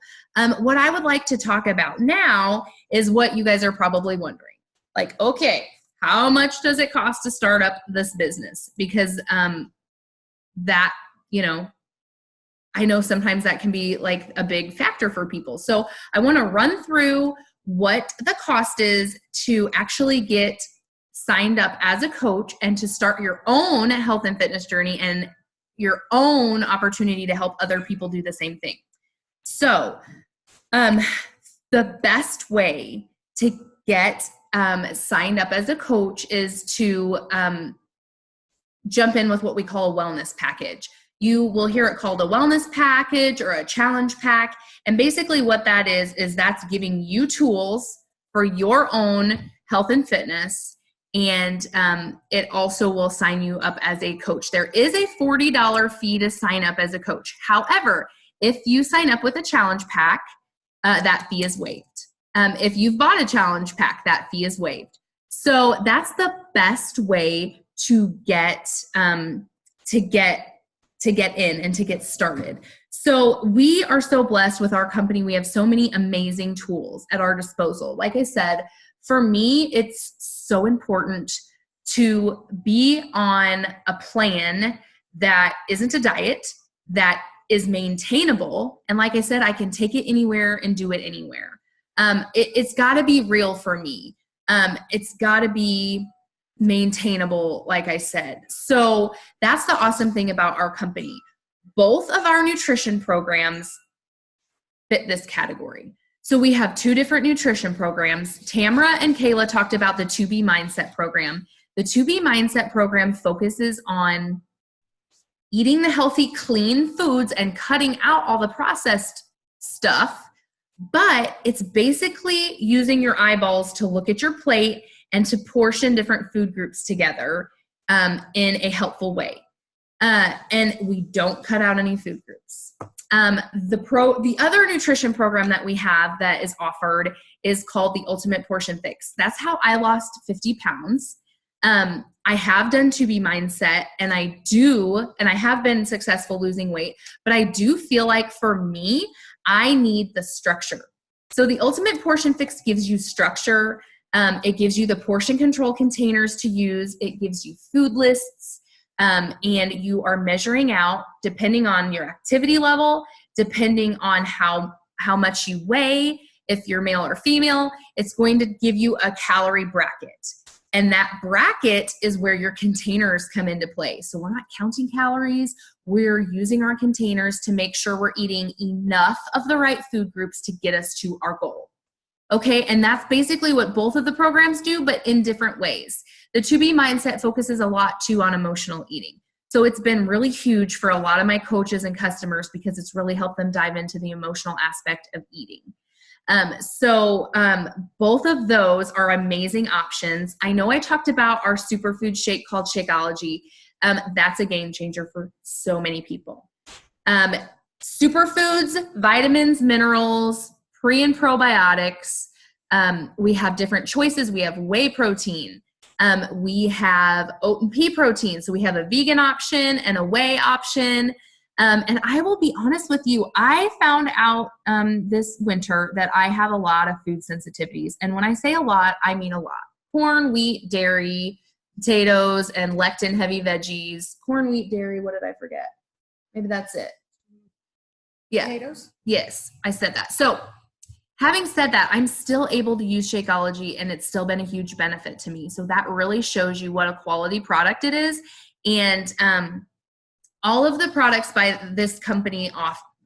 What I would like to talk about now is what you guys are probably wondering. Like, okay, how much does it cost to start up this business? Because that, I know sometimes that can be like a big factor for people. So I want to run through what the cost is to actually get signed up as a coach and to start your own health and fitness journey and your own opportunity to help other people do the same thing. So the best way to get signed up as a coach is to jump in with what we call a wellness package. You will hear it called a wellness package or a challenge pack. And basically what that is that's giving you tools for your own health and fitness. And it also will sign you up as a coach. There is a $40 fee to sign up as a coach. However, if you sign up with a challenge pack, that fee is waived. If you've bought a challenge pack, that fee is waived. So that's the best way to get in and to get started. So we are so blessed with our company. We have so many amazing tools at our disposal. Like I said, for me, it's so important to be on a plan that isn't a diet, that is maintainable. And like I said, I can take it anywhere and do it anywhere. It's got to be real for me. It's got to be maintainable, like I said. So that's the awesome thing about our company. Both of our nutrition programs fit this category. So we have two different nutrition programs. Tamara and Kayla talked about the 2B Mindset program. The 2B Mindset program focuses on eating the healthy, clean foods and cutting out all the processed stuff. But it's basically using your eyeballs to look at your plate and to portion different food groups together in a helpful way. And we don't cut out any food groups. The other nutrition program that we have that is offered is called the Ultimate Portion Fix. That's how I lost 50 pounds. I have done 2B Mindset and I have been successful losing weight, but I do feel like for me, I need the structure. So the Ultimate Portion Fix gives you structure. It gives you the portion control containers to use. It gives you food lists. And you are measuring out depending on your activity level, depending on how much you weigh, if you're male or female. It's going to give you a calorie bracket. And that bracket is where your containers come into play. So we're not counting calories. We're using our containers to make sure we're eating enough of the right food groups to get us to our goal. Okay, and that's basically what both of the programs do, but in different ways. The 2B Mindset focuses a lot too on emotional eating. So it's been really huge for a lot of my coaches and customers because it's really helped them dive into the emotional aspect of eating. Both of those are amazing options. I know I talked about our superfood shake called Shakeology. That's a game changer for so many people. Superfoods, vitamins, minerals, pre and probiotics. We have different choices. We have whey protein. We have oat and pea protein. So we have a vegan option and a whey option. And I will be honest with you, I found out this winter that I have a lot of food sensitivities. And when I say a lot, I mean a lot. Corn, wheat, dairy, potatoes, and lectin-heavy veggies. Corn, wheat, dairy, what did I forget? Maybe that's it. Yeah. Potatoes? Yes, I said that. So having said that, I'm still able to use Shakeology, and it's still been a huge benefit to me. So that really shows you what a quality product it is. And all of the products by this company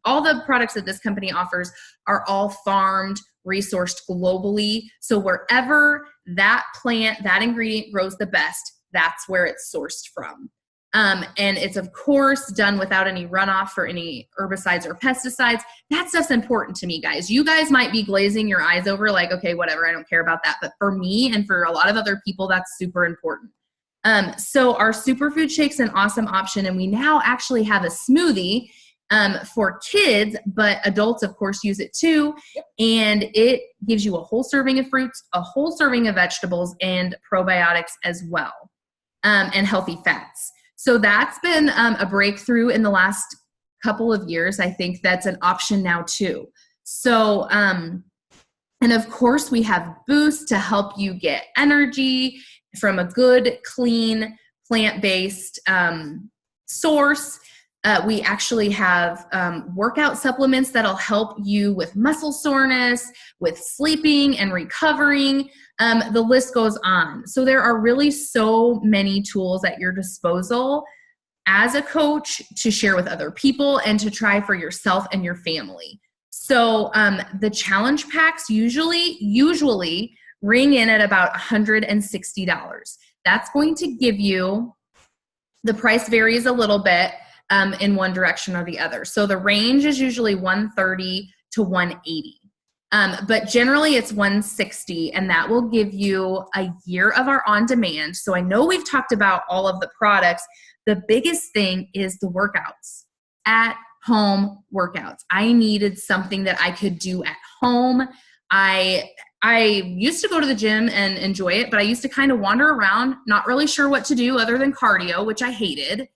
all the products that this company offers are all farmed, resourced globally. So wherever that plant, that ingredient grows the best, that's where it's sourced from. And it's of course done without any runoff for any herbicides or pesticides. That stuff's important to me, guys. You guys might be glazing your eyes over like, okay, whatever, I don't care about that. But for me and for a lot of other people, that's super important. So our superfood shake's an awesome option, and we now actually have a smoothie for kids, but adults, of course, use it too. Yep. And it gives you a whole serving of fruits, a whole serving of vegetables, and probiotics as well, and healthy fats. So that's been a breakthrough in the last couple of years. I think that's an option now too. So, and of course, we have Boost to help you get energy from a good, clean, plant-based source. We actually have workout supplements that'll help you with muscle soreness, with sleeping and recovering. The list goes on. So there are really so many tools at your disposal as a coach to share with other people and to try for yourself and your family. So the challenge packs usually ring in at about $160. That's going to give you, the price varies a little bit in one direction or the other. So the range is usually $130 to $180. But generally it's $160, and that will give you a year of our on-demand. So I know we've talked about all of the products. The biggest thing is the workouts, at home workouts. I needed something that I could do at home. I used to go to the gym and enjoy it, but I used to kind of wander around, not really sure what to do other than cardio, which I hated.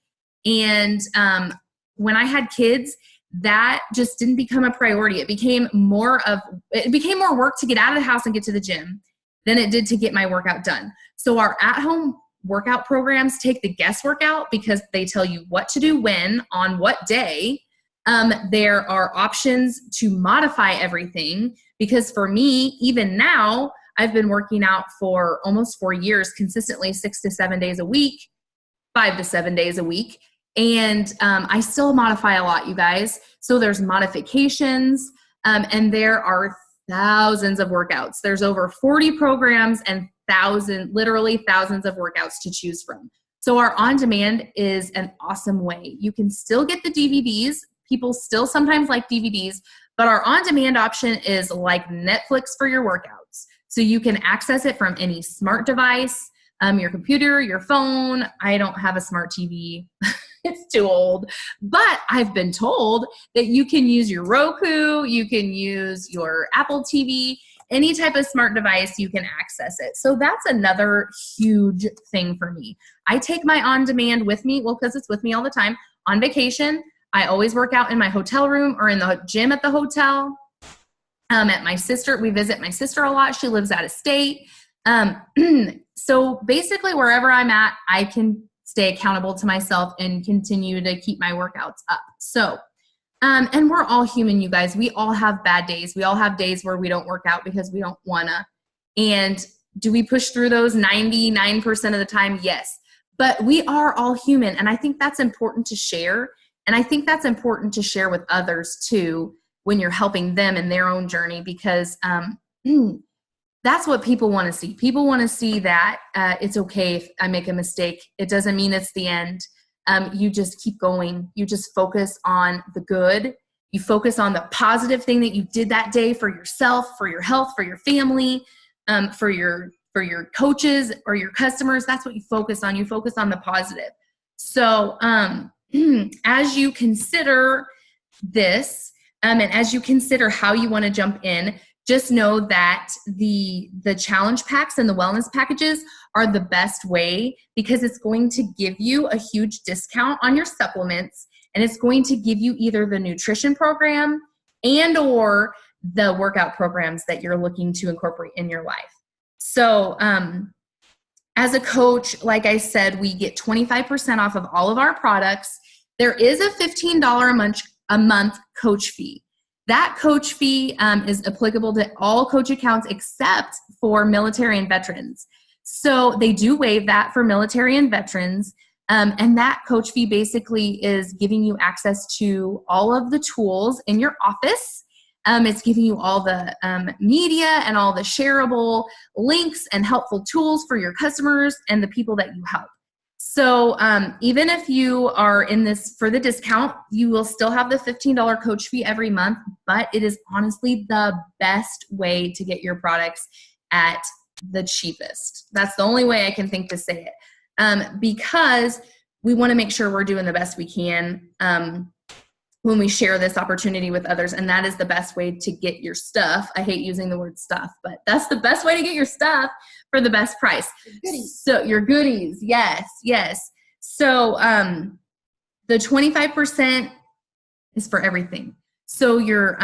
And when I had kids, that just didn't become a priority. It became more work to get out of the house and get to the gym than it did to get my workout done. So our at-home workout programs take the guesswork out because they tell you what to do when, on what day. There are options to modify everything, because for me, even now, I've been working out for almost 4 years, consistently 6 to 7 days a week, 5 to 7 days a week. And I still modify a lot, you guys. So there's modifications, and there are thousands of workouts. There's over 40 programs and literally thousands of workouts to choose from. So our on-demand is an awesome way. You can still get the DVDs. People still sometimes like DVDs, but our on-demand option is like Netflix for your workouts. So you can access it from any smart device, your computer, your phone. I don't have a smart TV. It's too old. But I've been told that you can use your Roku, you can use your Apple TV, any type of smart device, you can access it. So that's another huge thing for me. I take my on-demand with me, well, because it's with me all the time. On vacation, I always work out in my hotel room or in the gym at the hotel. We visit my sister a lot. She lives out of state. So basically wherever I'm at, I can stay accountable to myself and continue to keep my workouts up. So, and we're all human, you guys. We all have bad days. We all have days where we don't work out because we don't wanna. And do we push through those 99% of the time? Yes. But we are all human. And I think that's important to share. And I think that's important to share with others too, when you're helping them in their own journey, because that's what people want to see. People want to see that it's okay if I make a mistake. It doesn't mean it's the end. You just keep going. You just focus on the good. You focus on the positive thing that you did that day for yourself, for your health, for your family, for your coaches or your customers. That's what you focus on. You focus on the positive. So as you consider this, and as you consider how you want to jump in, just know that the challenge packs and the wellness packages are the best way, because it's going to give you a huge discount on your supplements, and it's going to give you either the nutrition program and or the workout programs that you're looking to incorporate in your life. So as a coach, like I said, we get 25% off of all of our products. There is a $15 a month coach fee. That coach fee is applicable to all coach accounts except for military and veterans. So they do waive that for military and veterans. And that coach fee basically is giving you access to all of the tools in your office. It's giving you all the media and all the shareable links and helpful tools for your customers and the people that you help. So even if you are in this for the discount, you will still have the $15 coach fee every month, but it is honestly the best way to get your products at the cheapest. That's the only way I can think to say it, because we want to make sure we're doing the best we can when we share this opportunity with others, and that is the best way to get your stuff. I hate using the word stuff, but that's the best way to get your stuff for the best price. So your goodies, yes. So the 25% is for everything. So your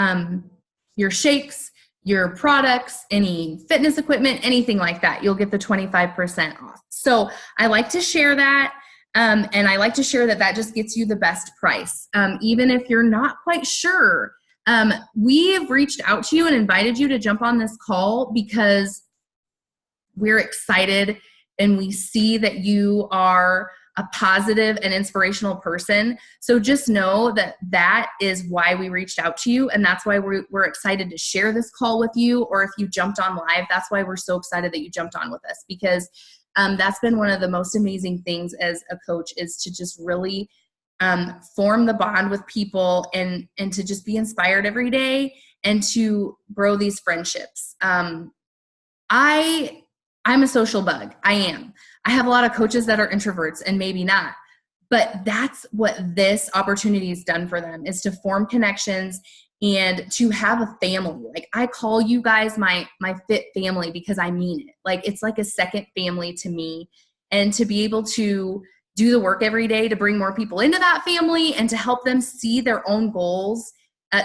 shakes, your products, any fitness equipment, anything like that, you'll get the 25% off. So I like to share that. And I like to share that just gets you the best price. Even if you're not quite sure, we have reached out to you and invited you to jump on this call because we're excited and we see that you are a positive and inspirational person. So just know that is why we reached out to you, and that's why we're excited to share this call with you. Or if you jumped on live, that's why we're so excited that you jumped on with us, because that's been one of the most amazing things as a coach, is to just really form the bond with people and to just be inspired every day and to grow these friendships. I'm a social bug. I am. I have a lot of coaches that are introverts and maybe not, but that's what this opportunity has done for them, is to form connections and to have a family. Like, I call you guys my fit family because I mean it. Like, it's like a second family to me. And to be able to do the work every day to bring more people into that family and to help them see their own goals,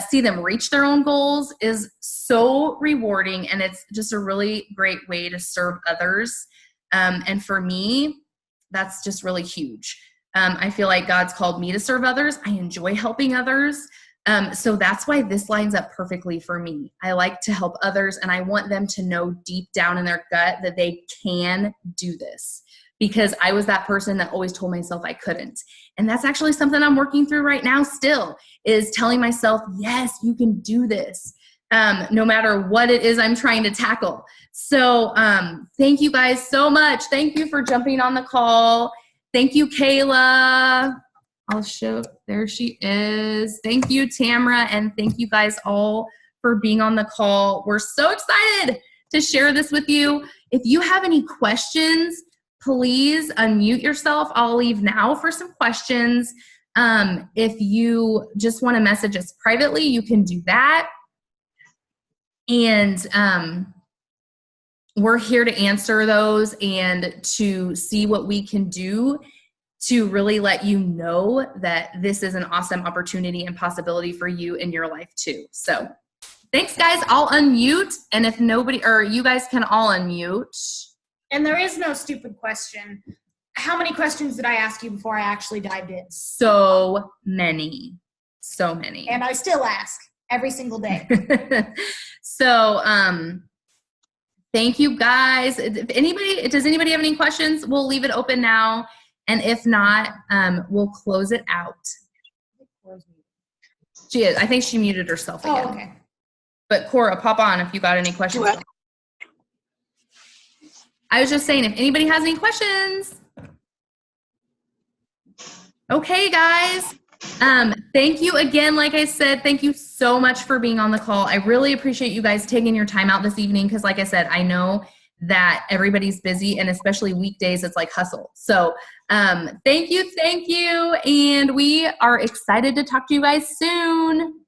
see them reach their own goals, is so rewarding. And it's just a really great way to serve others. And for me, that's just really huge. I feel like God's called me to serve others. I enjoy helping others. So that's why this lines up perfectly for me. I like to help others, and I want them to know deep down in their gut that they can do this, because I was that person that always told myself I couldn't. And that's actually something I'm working through right now still, is telling myself, yes, you can do this, no matter what it is I'm trying to tackle. So thank you guys so much. Thank you for jumping on the call. Thank you, Kayla. I'll show, there she is. Thank you, Tamara, and thank you guys all for being on the call. We're so excited to share this with you. If you have any questions, please unmute yourself. I'll leave now for some questions. If you just want to message us privately, you can do that. And we're here to answer those and to see what we can do to really let you know that this is an awesome opportunity and possibility for you in your life too. So thanks, guys. I'll unmute. And if nobody, or you guys can all unmute. And there is no stupid question. How many questions did I ask you before I actually dived in? So many. So many. And I still ask every single day. So thank you, guys. Does anybody have any questions? We'll leave it open now. And if not, we'll close it out. She is. I think she muted herself again. Oh, okay. But Cora, pop on if you got any questions. What? I was just saying, if anybody has any questions. Okay, guys. Thank you again. Like I said, thank you so much for being on the call. I really appreciate you guys taking your time out this evening, because like I said, I know that everybody's busy, and especially weekdays, it's like hustle. So thank you. And we are excited to talk to you guys soon.